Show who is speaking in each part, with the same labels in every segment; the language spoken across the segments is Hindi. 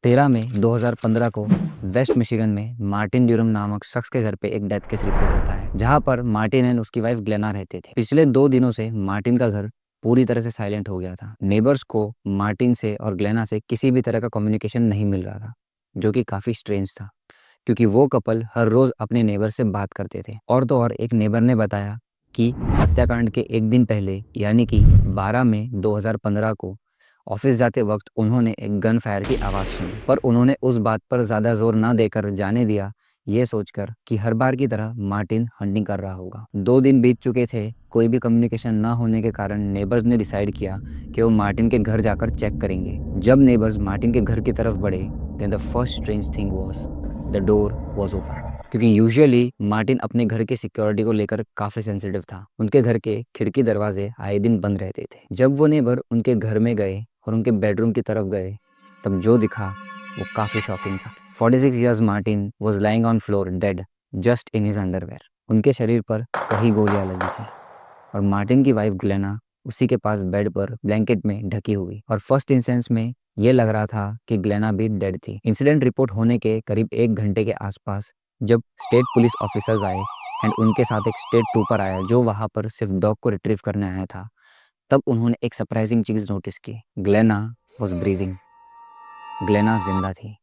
Speaker 1: 13 मई 2015 को वेस्ट मिशिगन में मार्टिन ड्यूरम नामक शख्स के घर पे एक डेथ केस रिपोर्ट होता है, जहां पर मार्टिन एंड उसकी वाइफ ग्लेना रहते थे। पिछले 2 दिनों से मार्टिन का घर पूरी तरह से साइलेंट हो गया था। नेबर्स को मार्टिन से और ग्लेना से किसी भी तरह का कम्युनिकेशन नहीं मिल रहा था, जो कि काफ़ी स्ट्रेंज था, क्योंकि वो कपल हर रोज़ अपने नेबर से बात करते थे। और तो और एक नेबर ने बताया कि हत्याकांड के एक दिन पहले यानी कि 12 मई 2015 को ऑफिस जाते वक्त उन्होंने एक गन फायर की आवाज़ सुनी, पर उन्होंने उस बात पर ज़्यादा जोर ना देकर जाने दिया, ये सोचकर कि हर बार की तरह मार्टिन हंटिंग कर रहा होगा। 2 दिन बीत चुके थे, कोई भी कम्युनिकेशन ना होने के कारण नेबर्स ने डिसाइड किया कि वो मार्टिन के घर जाकर चेक करेंगे। जब नेबर्स मार्टिन के घर की तरफ बढ़े, then the first strange thing was the door was open. क्योंकि यूजुअली मार्टिन अपने घर की सिक्योरिटी को लेकर काफ़ी सेंसिटिव था। उनके घर के खिड़की दरवाजे आए दिन बंद रहते थे। जब वो नेबर उनके घर में गए और उनके बेडरूम की तरफ गए, तब जो दिखा वो काफ़ी शॉकिंग था। 46 years Martin was lying on floor dead just in his underwear. उनके शरीर पर कई गोलियां लगी थी और मार्टिन की वाइफ ग्लेना उसी के पास बेड पर ब्लैंकेट में ढकी हुई। और फर्स्ट इंस्टेंस में ये लग रहा था कि ग्लेना भी डेड थी। इंसिडेंट रिपोर्ट होने के करीब 1 घंटे के आसपास जब स्टेट पुलिस ऑफिसर्स आए एंड उनके साथ एक स्टेट ट्रूपर आया जो वहाँ पर सिर्फ डॉग को रिट्रीव करने आया था, तब उन्होंने एक सरप्राइजिंग चीज़ नोटिस की। ग्लेना वॉज ब्रीदिंग। ग्लेना जिंदा थी,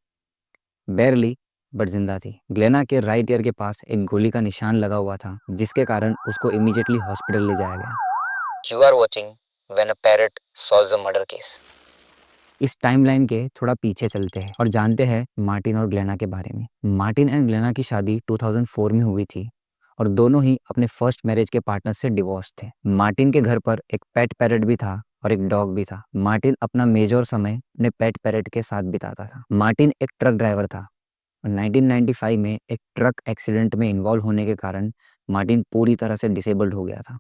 Speaker 1: बेरली बट जिंदा थी। ग्लेना के राइट ईयर के पास एक गोली का निशान लगा हुआ था, जिसके कारण उसको इमीडिएटली हॉस्पिटल ले जाया गया। You are watching when a parrot solves a murder case. इस टाइमलाइन के थोड़ा पीछे चलते हैं और जानते हैं मार्टिन और ग्लेना के बारे में। मार्टिन एंड ग्लेना की शादी 2004 में हुई थी और दोनों ही अपने फर्स्ट मैरिज के पार्टनर से डिवोर्स थे। मार्टिन के घर पर एक पेट पैरट भी था और एक डॉग भी था। मार्टिन अपना मेजर समय अपने पेट पैरट के साथ बिताता था। मार्टिन एक ट्रक ड्राइवर था और 1995 में एक ट्रक एक्सीडेंट में इन्वॉल्व होने के कारण मार्टिन पूरी तरह से डिसेबल्ड हो गया था,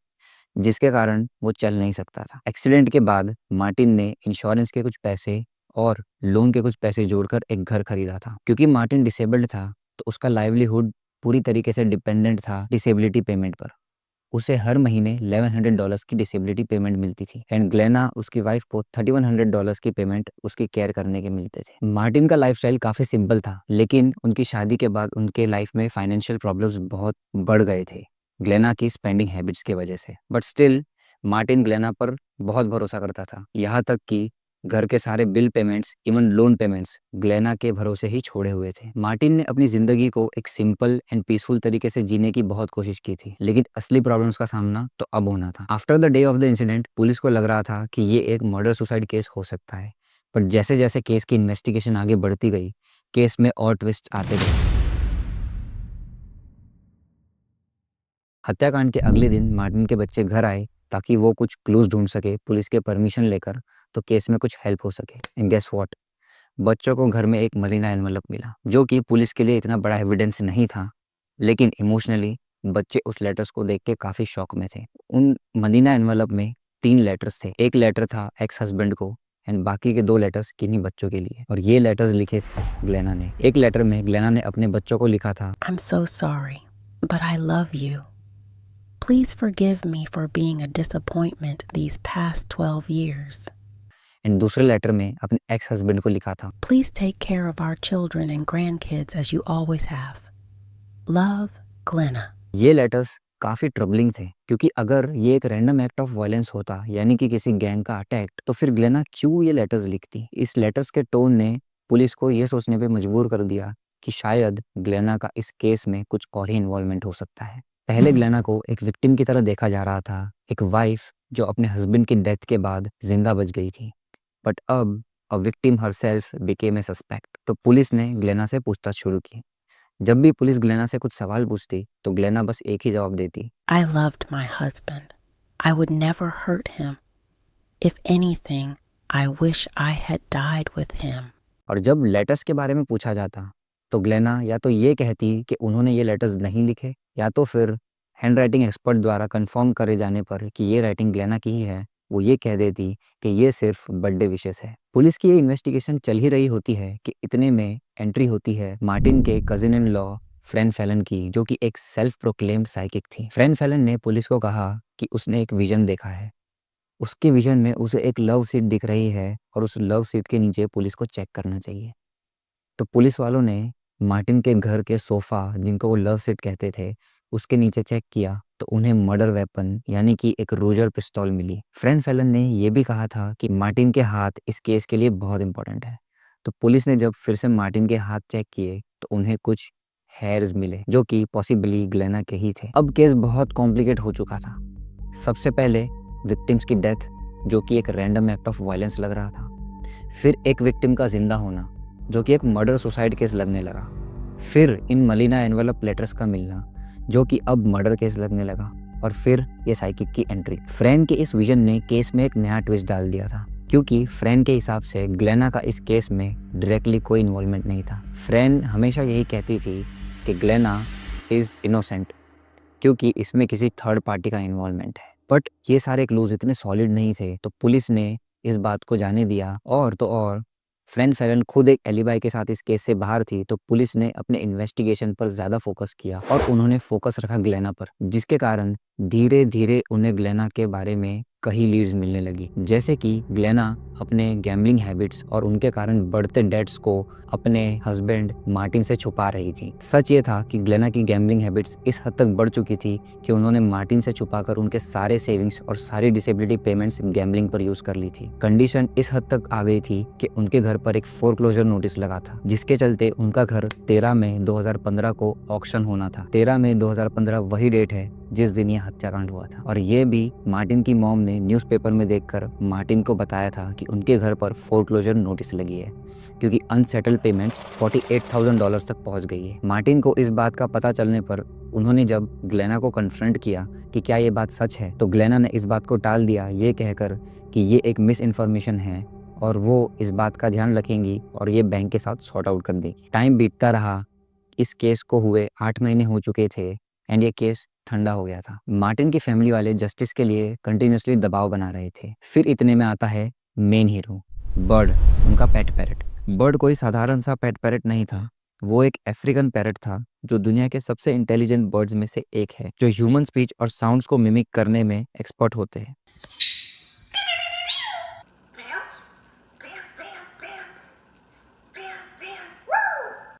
Speaker 1: जिसके कारण वो चल नहीं सकता था। एक्सीडेंट के बाद मार्टिन ने इंश्योरेंस के कुछ पैसे और लोन के कुछ पैसे जोड़कर एक घर खरीदा था। क्योंकि मार्टिन डिसेबल्ड था, तो उसका लाइवलीहुड पूरी तरीके से डिपेंडेंट था डिसेबिलिटी पेमेंट पर। उसे हर महीने $1100 की डिसेबिलिटी पेमेंट मिलती थी एंड ग्लेना उसकी वाइफ को $3100 की पेमेंट उसकी केयर करने के मिलते थे। मार्टिन का लाइफस्टाइल काफ़ी सिंपल था, लेकिन उनकी शादी के बाद उनके लाइफ में फाइनेंशियल प्रॉब्लम्स बहुत बढ़ गए थे ग्लेना की स्पेंडिंग हैबिट्स की वजह से। बट स्टिल मार्टिन ग्लेना पर बहुत भरोसा करता था, यहाँ तक कि घर के सारे bill payments, even loan payments Glenna के भरोसे ही छोड़े हुए थे। मार्टिन ने अपनी जिंदगी को एक सिंपल एंड पीसफुल तरीके से जीने की बहुत कोशिश की थी, लेकिन असली प्रॉब्लम्स का सामना तो अब होना था। After the day of the incident police को लग रहा था कि ये एक मर्डर सुसाइड केस हो सकता है, पर जैसे जैसे केस की इन्वेस्टिगेशन आगे बढ़ती गई, केस में और ट्विस्ट आते गए। हत्याकांड के अगले दिन मार्टिन के बच्चे घर आए ताकि वो कुछ क्लूज ढूंढ सके पुलिस के परमिशन लेकर, तो केस में कुछ हेल्प हो सके। एंड गेस व्हाट, बच्चों को घर में एक मरीना एनवलप मिला, जो कि पुलिस के लिए इतना बड़ा एविडेंस नहीं था, लेकिन इमोशनली बच्चे उस लेटर्स को देख के काफ़ी शॉक में थे। उन मरीना एनवलप में 3 लेटर्स थे। एक लेटर था एक्स हस्बैंड को एंड बाकी के 2 लेटर्स किन्हीं बच्चों के लिए। और ये लेटर्स लिखे थे ग्लेना ने। एक लेटर में ग्लेना ने अपने बच्चों को लिखा था,
Speaker 2: I'm so sorry, but I love you. Please forgive me for being a disappointment these past 12 years.
Speaker 1: And दूसरे लेटर में अपने एक्स हस्बैंड को लिखा था,
Speaker 2: Please take care of our children and grandkids as you always have. Love, Glenna.
Speaker 1: ये लेटर्स काफ़ी ट्रबलिंग थे, क्योंकि अगर ये एक रैंडम एक्ट ऑफ वायलेंस होता, यानी कि किसी गैंग का अटैक, तो फिर ग्लेना क्यों ये लेटर्स लिखती। इस लेटर्स के टोन ने पुलिस को ये सोचने पे मजबूर कर दिया कि शायद ग्लेना का इस केस में कुछ और ही इन्वॉल्वमेंट हो सकता है। पहले ग्लेना को एक विक्टिम की तरह देखा जा रहा था, एक वाइफ जो अपने हस्बैंड की डेथ के बाद जिंदा बच गई थी, बट अब a victim herself became a suspect. तो पुलिस ने ग्लेना से पूछताछ शुरू की। जब भी पुलिस ग्लेना से कुछ सवाल पूछती, तो ग्लेना बस एक ही जवाब देती,
Speaker 2: I loved my husband. I would never hurt him. If anything, I wish I had died with him.
Speaker 1: और जब लेटर्स के बारे में पूछा जाता, तो ग्लेना या तो ये कहती कि उन्होंने ये लेटर्स नहीं लिखे, या तो फिर हैंड राइटिंग एक्सपर्ट द्वारा कंफर्म करे जाने पर कि ये राइटिंग ग्लेना की ही है, वो ये कह देती कि ये सिर्फ बर्थडे विशेस है। पुलिस की ये इन्वेस्टिगेशन चल ही रही होती है कि इतने में एंट्री होती है मार्टिन के कजिन इन लॉ फ्रैन फैलन की, जो कि एक सेल्फ प्रोक्लेम्ड साइकिक थी। फ्रैन फैलन ने पुलिस को कहा कि उसने एक विजन देखा है। उसके विजन में उसे एक लव सीट दिख रही है और उस लव सीट के नीचे पुलिस को चेक करना चाहिए। तो पुलिस वालों ने मार्टिन के घर के सोफ़ा, जिनको वो लव सीट कहते थे, उसके नीचे चेक किया तो उन्हें मर्डर वेपन यानी कि एक रूजर पिस्तौल मिली। फ्रैंक फैलन ने ये भी कहा था कि मार्टिन के हाथ इस केस के लिए बहुत इंपॉर्टेंट है। तो पुलिस ने जब फिर से मार्टिन के हाथ चेक किए तो उन्हें कुछ हेयर्स मिले जो कि पॉसिबली ग्लेना के ही थे। अब केस बहुत कॉम्प्लिकेट हो चुका था। सबसे पहले विक्टिम्स की डेथ, जो कि एक रैंडम एक्ट ऑफ वायलेंस लग रहा था। फिर एक विक्टिम का जिंदा होना, जो कि एक मर्डर सुसाइड केस लगने लगा। फिर इन मलीना एनवेलप लेटर्स का मिलना, जो कि अब मर्डर केस लगने लगा। और फिर ये साइकिक की एंट्री। फ्रैंक के इस विजन ने केस में एक नया ट्विस्ट डाल दिया था, क्योंकि फ्रैंक के हिसाब से ग्लेना का इस केस में डायरेक्टली कोई इन्वॉल्वमेंट नहीं था। फ्रैंक हमेशा यही कहती थी कि ग्लेना इज इनोसेंट, क्योंकि इसमें किसी थर्ड पार्टी का इन्वॉल्वमेंट है। बट ये सारे क्लूज इतने सॉलिड नहीं थे, तो पुलिस ने इस बात को जाने दिया। और तो और फ्रैंक फैलन खुद एक एलिबाई के साथ इस केस से बाहर थी, तो पुलिस ने अपने इन्वेस्टिगेशन पर ज़्यादा फोकस किया और उन्होंने फोकस रखा ग्लेना पर, जिसके कारण धीरे धीरे उन्हें ग्लेना के बारे में कई लीड्स मिलने लगी। जैसे कि ग्लेना अपने गैम्बलिंग हैबिट्स और उनके कारण बढ़ते डेट्स को अपने हस्बैंड मार्टिन से छुपा रही थी। सच ये था कि ग्लेना की गैम्बलिंग हैबिट्स इस हद तक बढ़ चुकी थी कि उन्होंने मार्टिन से छुपाकर उनके सारे सेविंग्स और सारी डिसेबिलिटी पेमेंट्स गैम्बलिंग पर यूज कर ली थी। कंडीशन इस हद तक आ गई थी कि उनके घर पर एक फोरक्लोजर नोटिस लगा था, जिसके चलते उनका घर 13 मई 2015 को ऑक्शन होना था। 13 मई 2015 वही डेट है जिस दिन ये हत्याकांड हुआ था। और ये भी मार्टिन की मॉम ने न्यूज़पेपर में देखकर मार्टिन को बताया था कि उनके घर पर फोरक्लोजर नोटिस लगी है, क्योंकि अनसेटल्ड पेमेंट्स $48,000 तक पहुंच गई है। मार्टिन को इस बात का पता चलने पर उन्होंने जब ग्लेना को कन्फ्रंट किया कि क्या ये बात सच है, तो ग्लेना ने इस बात को टाल दिया, ये कहकर कि ये एक मिस इन्फॉर्मेशन है और वो इस बात का ध्यान रखेंगी और ये बैंक के साथ सॉर्ट आउट कर देगी। टाइम बीतता रहा, इस केस को हुए 8 महीने हो चुके थे एंड ये केस ठंडा हो गया था। मार्टिन की फैमिली वाले जस्टिस के लिए कंटिन्यूसली दबाव बना रहे थे। फिर इतने में आता है मेन हीरो, बर्ड, उनका पेट पैरट। बर्ड कोई साधारण सा पेट पैरट नहीं था, वो एक अफ्रीकन पैरट था जो दुनिया के सबसे इंटेलिजेंट बर्ड्स में से एक है, जो ह्यूमन स्पीच और साउंड्स को मिमिक करने में एक्सपर्ट होते हैं।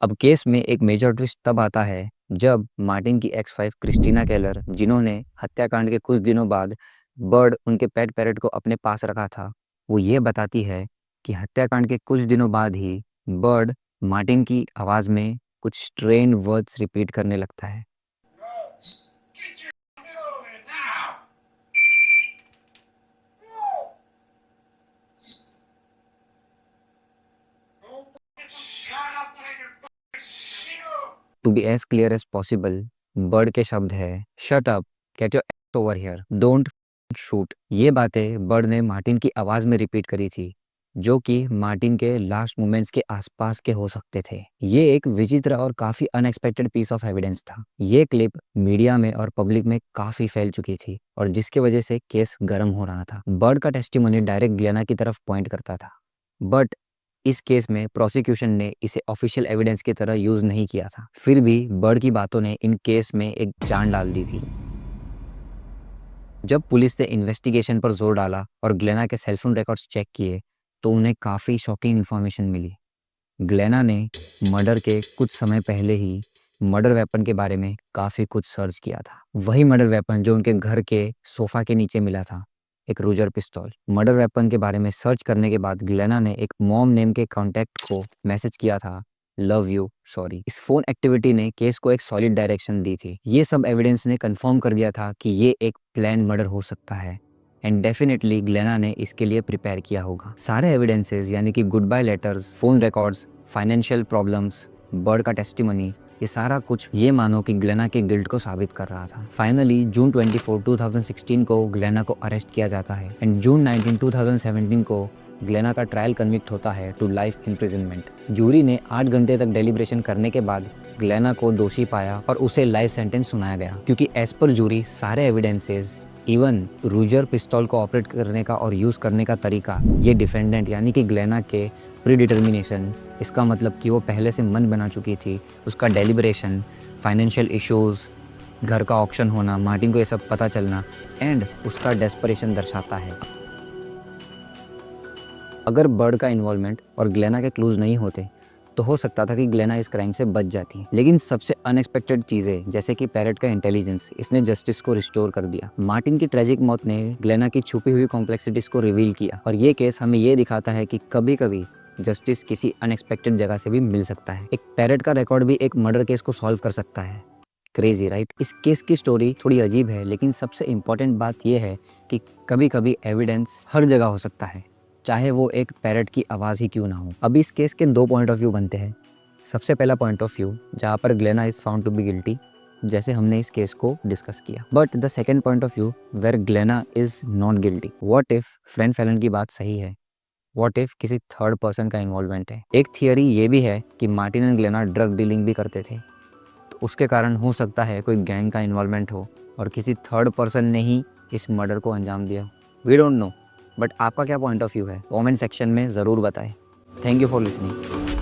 Speaker 1: अब केस में एक मेजर ट्विस्ट तब आता है जब मार्टिन की एक्स वाइफ क्रिस्टीना केलर, जिन्होंने हत्याकांड के कुछ दिनों बाद बर्ड, उनके पेट पैरट को अपने पास रखा था, वो ये बताती है कि हत्याकांड के कुछ दिनों बाद ही बर्ड मार्टिन की आवाज़ में कुछ स्ट्रेन वर्ड्स रिपीट करने लगता है। To be as clear as possible, bird के शब्द है, shut up, get your ass over here, don't shoot. ये बातें बर्ड ने मार्टिन की आवाज़ में रिपीट करी थी, जो कि मार्टिन के लास्ट मोमेंट्स के आसपास के हो सकते थे। ये एक विचित्र और काफ़ी अनएक्सपेक्टेड पीस ऑफ एविडेंस था। ये क्लिप मीडिया में और पब्लिक में काफ़ी फैल चुकी थी और जिसकी वजह से केस गर्म हो रहा था। बर्ड का टेस्टिमोनी डायरेक्ट ग्लेना की तरफ पॉइंट करता था, बट इस केस में प्रोसिक्यूशन ने इसे ऑफिशियल एविडेंस की तरह यूज नहीं किया था। फिर भी बर्ड की बातों ने इन केस में एक जान डाल दी थी। जब पुलिस ने इन्वेस्टिगेशन पर जोर डाला और ग्लेना के सेलफोन रिकॉर्ड्स चेक किए तो उन्हें काफ़ी शॉकिंग इन्फॉर्मेशन मिली। ग्लेना ने मर्डर के कुछ समय पहले ही मर्डर वेपन के बारे में काफ़ी कुछ सर्च किया था। वही मर्डर वेपन जो उनके घर के सोफ़ा के नीचे मिला था, एक रूजर पिस्तौल। मर्डर वेपन के बारे में सर्च करने के बाद ग्लेना ने एक मॉम नेम के कॉन्टैक्ट को मैसेज किया था, लव यू सॉरी। इस फोन एक्टिविटी ने केस को एक सॉलिड डायरेक्शन दी थी। ये सब एविडेंस ने कंफर्म कर दिया था कि ये एक प्लान मर्डर हो सकता है एंड डेफिनेटली ग्लेना ने इसके लिए प्रिपेयर किया होगा। सारे एविडेंसेस यानी कि good bye letters, phone records, financial problems, bird का टेस्टिमनी, ये सारा कुछ ये मानो कि ग्लेना के गिल्ट को साबित कर रहा था। फाइनली जून 24, 2016 को ग्लेना को अरेस्ट किया जाता है एंड जून 19, 2017 को ग्लेना का ट्रायल कन्विक्ट होता है टू लाइफ इम्प्रिजनमेंट। जूरी ने 8 घंटे तक डेलिब्रेशन करने के बाद ग्लेना को दोषी पाया और उसे लाइफ सेंटेंस सुनाया गया, क्योंकि एज पर जूरी सारे एविडेंसेस, इवन रूजर पिस्तौल को ऑपरेट करने का और यूज़ करने का तरीका, ये डिफेंडेंट यानी कि ग्लेना के प्री डिटर्मिनेशन, इसका मतलब कि वो पहले से मन बना चुकी थी, उसका डेलिब्रेशन, फाइनेंशियल इश्यूज़, घर का ऑक्शन होना, मार्टिन को ये सब पता चलना एंड उसका डेस्परेशन दर्शाता है। अगर बर्ड का इन्वॉल्वमेंट और ग्लेना के क्लूज नहीं होते तो हो सकता था कि ग्लेना इस क्राइम से बच जाती। लेकिन सबसे अनएक्सपेक्टेड चीजें जैसे कि पैरेट का इंटेलिजेंस, इसने जस्टिस को रिस्टोर कर दिया। मार्टिन की ट्रेजिक मौत ने ग्लेना की छुपी हुई कॉम्प्लेक्सिटीज को रिवील किया और ये केस हमें ये दिखाता है कि कभी कभी जस्टिस किसी अनएक्सपेक्टेड जगह से भी मिल सकता है। एक पैरेट का रिकॉर्ड भी एक मर्डर केस को सॉल्व कर सकता है। Crazy right. इस केस की स्टोरी थोड़ी अजीब है, लेकिन सबसे इम्पोर्टेंट बात यह है कि कभी कभी एविडेंस हर जगह हो सकता है, चाहे वो एक पैरेट की आवाज़ ही क्यों ना हो। अब इस केस के 2 पॉइंट ऑफ व्यू बनते हैं। सबसे पहला पॉइंट ऑफ व्यू जहाँ पर Glenna is found to be guilty, जैसे हमने इस केस को डिस्कस किया। But the second point of view where Glenna is not guilty. What if friend Fallon की बात सही है? व्हाट इफ किसी थर्ड पर्सन का इन्वॉल्वमेंट है? एक थियरी ये भी है कि Martin and Glenna drug dealing भी करते थे, तो उसके कारण हो सकता है कोई गैंग का इन्वॉल्वमेंट हो और किसी थर्ड पर्सन ने ही इस मर्डर को अंजाम दिया। वी डोंट नो, बट आपका क्या पॉइंट ऑफ व्यू है? कमेंट सेक्शन में ज़रूर बताएं। Thank you for listening.